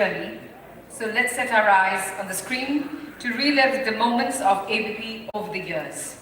journey. So let's set our eyes on the screen to relive the moments of ABP over the years.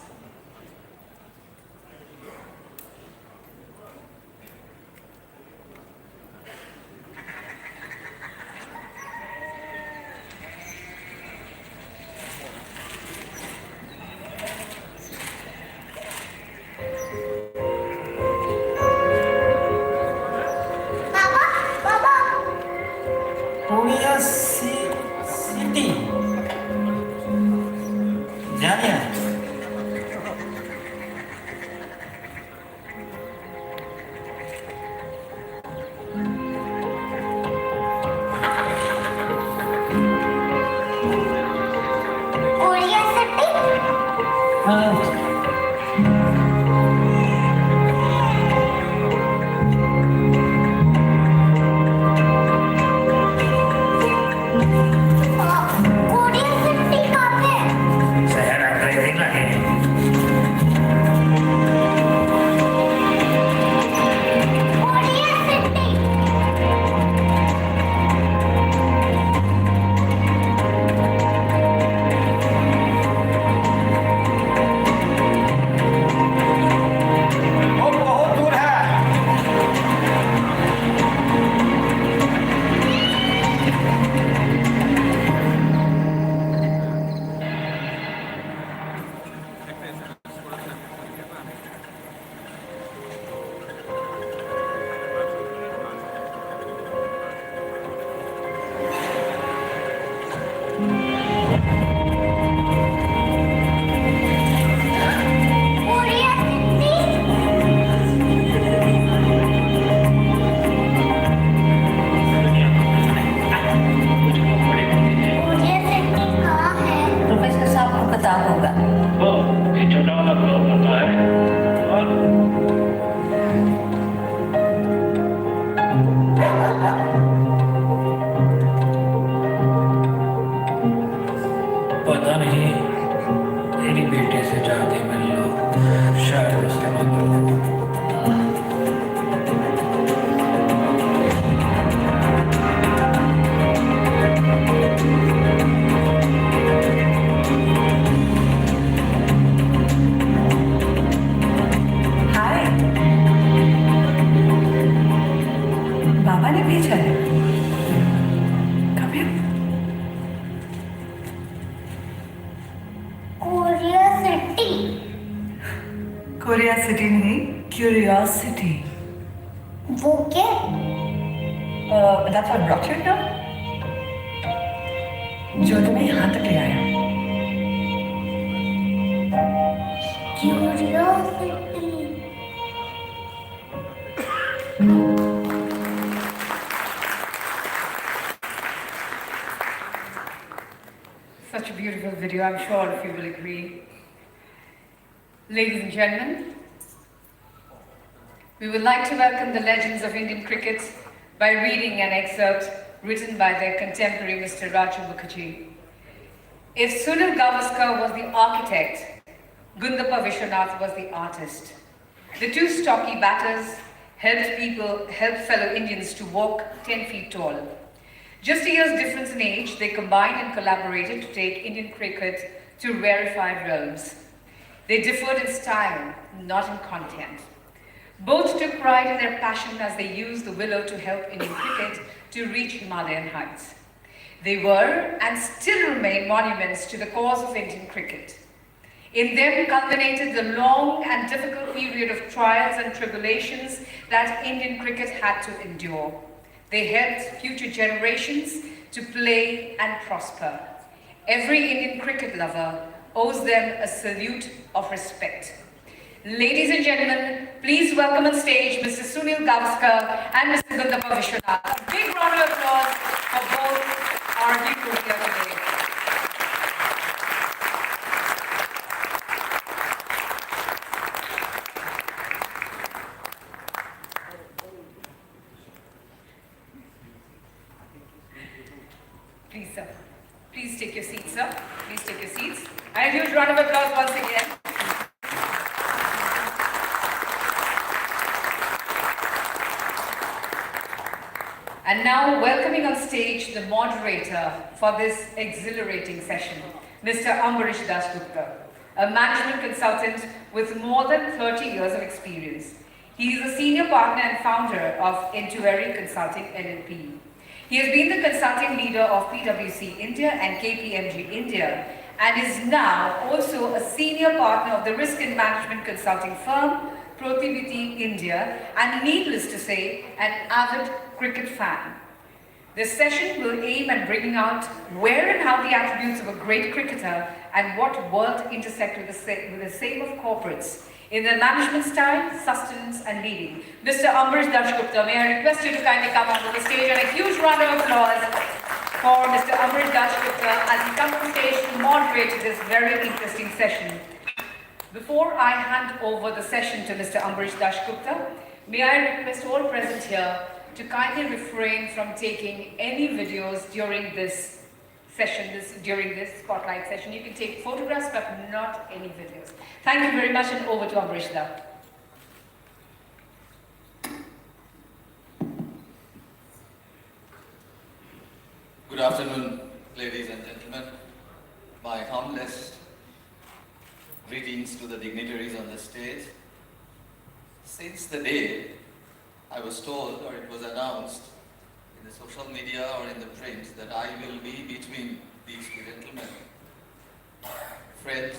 City. Jaya. Korea City. पता नहीं मेरी बेटे से जाके मिल लो, शायद उसके मगर बाबा ने भेजा है। Come here. Korea City. Korea city नहीं, क्यूरियोसिटी। वो क्या? That's what brought you here? जो तुम्हें यहाँ तक ले आया। Curiosity. Such a beautiful video, I'm sure all of you will agree. Ladies and gentlemen, we would like to welcome the legends of Indian cricket by reading an excerpt written by their contemporary Mr. Raju Mukherjee. If Sunil Gavaskar was the architect, Gundappa Vishwanath was the artist. The two stocky batters helped fellow Indians to walk 10 feet tall. Just a year's difference in age, they combined and collaborated to take Indian cricket to rarefied realms. They differed in style, not in content. Both took pride in their passion as they used the willow to help Indian cricket to reach Himalayan heights. They were and still remain monuments to the cause of Indian cricket. In them culminated the long and difficult period of trials and tribulations that Indian cricket had to endure. They helped future generations to play and prosper. Every Indian cricket lover owes them a salute of respect. Ladies and gentlemen, please welcome on stage Mr. Sunil Gavaskar and Mr. Gundappa Vishwanath. A big round of applause for both our heroes here today. Please, sir. Please take your seats, sir. Please take your seats. And a huge round of applause once again. And now welcoming on stage the moderator for this exhilarating session, Mr. Ambarish Dasgupta, a management consultant with more than 30 years of experience. He is a senior partner and founder of Intuary Consulting LLP. He has been the consulting leader of PwC India and KPMG India, and is now also a senior partner of the risk and management consulting firm Protiviti India, and needless to say, an avid cricket fan. This session will aim at bringing out where and how the attributes of a great cricketer and what world intersect with the same of corporates in their management style, sustenance and leading. Mr. Ambarish Dasgupta, may I request you to kindly come onto the stage, and a huge round of applause for Mr. Ambarish Dasgupta as he comes on stage to moderate this very interesting session. Before I hand over the session to Mr. Ambarish Dasgupta, may I request all present here to kindly refrain from taking any videos during this session, during this spotlight session. You can take photographs, but not any videos. Thank you very much, and over to Ambarish now. Good afternoon, ladies and gentlemen. My humblest greetings to the dignitaries on the stage. Since the day I was told, or it was announced in the social media or in the print, that I will be between these two gentlemen, friends,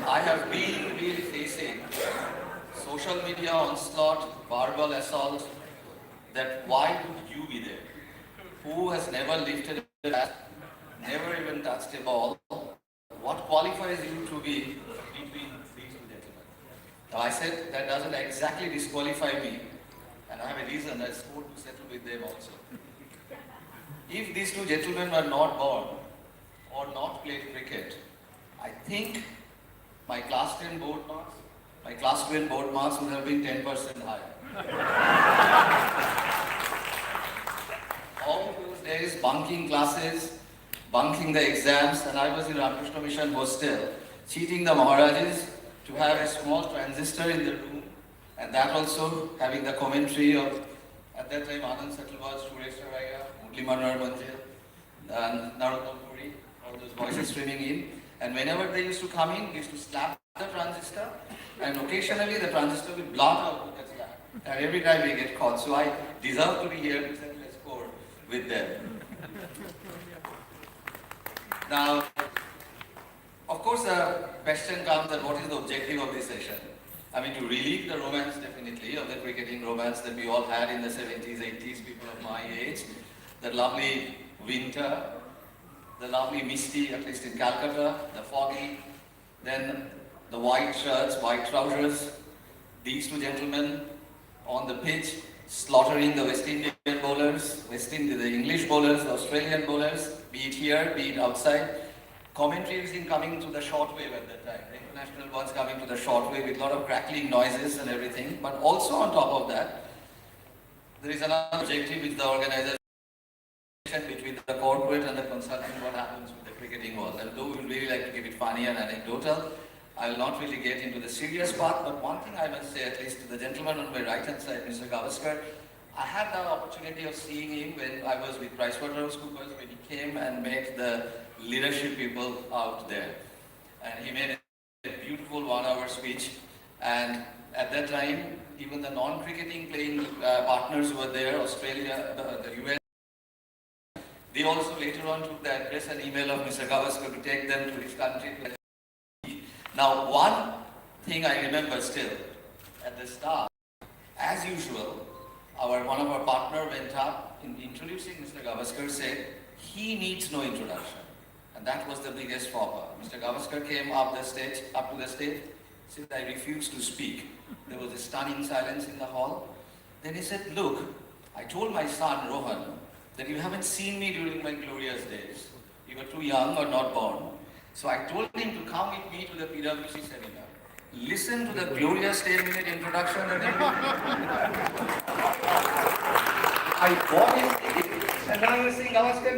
I have been really facing social media onslaught, verbal assault, that why would you be there? Who has never lifted a bat, never even touched a ball? What qualifies you to be between these two gentlemen? Now I said that doesn't exactly disqualify me, and I have a reason. I swore to settle with them also. If these two gentlemen were not born or not played cricket, I think my class 12 board marks would have been 10% higher. All those days, bunking classes, bunking the exams, and I was in Ramakrishna Mission hostel, cheating the Maharajas to have a small transistor in the room, and that also having the commentary of, at that time, Anand Satlwaj, Suresh Raya, Murli Manohar Manjil, and Narottam Puri, all those voices streaming in. And whenever they used to come in, we used to slap the transistor, and occasionally the transistor will blot out with the slap. And every time we get caught. So I deserve to be here to settle a score with them. Now, of course, the question comes that what is the objective of this session? I mean, to relieve the romance, definitely, of the cricketing romance that we all had in the 70s, 80s, people of my age. The lovely winter, the lovely misty, at least in Calcutta, the foggy, then the white shirts, white trousers, these two gentlemen on the pitch slaughtering the West Indian bowlers, the English bowlers, the Australian bowlers, be it here, be it outside. Commentaries in coming to the shortwave at that time, the international ones coming to the shortwave with a lot of crackling noises and everything. But also on top of that, there is another objective which the organizers between the corporate and the consulting, what happens with the cricketing world. And though we would really like to keep it funny and anecdotal, I will not really get into the serious part, but one thing I must say, at least to the gentleman on my right hand side, Mr. Gavaskar, I had the opportunity of seeing him when I was with PricewaterhouseCoopers, when he came and met the leadership people out there. And he made a beautiful 1-hour speech, and at that time, even the non-cricketing playing partners who were there, Australia, the US, they also later on took the address and email of Mr. Gavaskar to take them to his country. Now, one thing I remember still, at the start, as usual, one of our partner went up in introducing Mr. Gavaskar, said he needs no introduction. And that was the biggest faux pas. Mr. Gavaskar came up to the stage, said, I refuse to speak. There was a stunning silence in the hall. Then he said, look, I told my son, Rohan, that you haven't seen me during my glorious days. You were too young or not born. So I told him to come with me to the PwC seminar. listen to the glorious 10-minute introduction that they do. I bought his ticket, and now you're saying Gavaskar